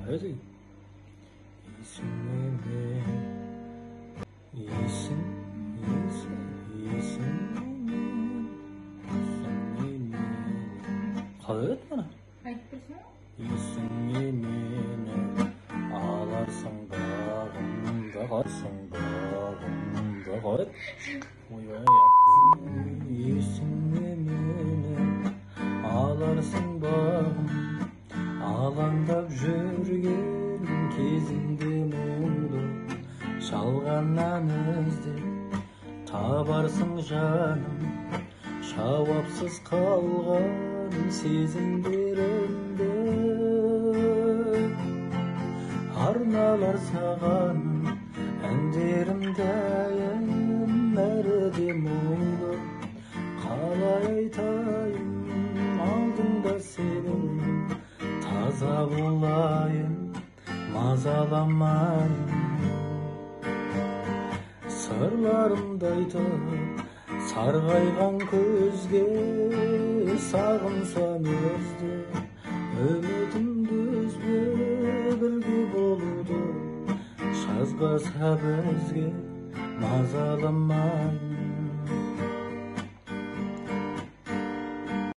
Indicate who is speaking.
Speaker 1: Hadi. İyisin benim. İyisin. İyisin. İyisin benim. İyisin benim. Kalır et bana. İyisin yemine. Ağlarsın bağımda. Kaçsın bağımda. Kalır et. Oy oy ya. İyisin yemine. Ağlarsın bağımda. Ağlandap жүрген кезіңде мұңды шалғаннан іздеп табарсың жаным жауапсыз қалған сезімдерімді арналар саған әндерімді әріде мұңды қалай айтайын алдыңда сенің таза болайын мазаламайын сырларымды айтып сарғайған көзге сағынсам өзді үмітімді үзбе бірге болуды жазбаса бізге мазаламайын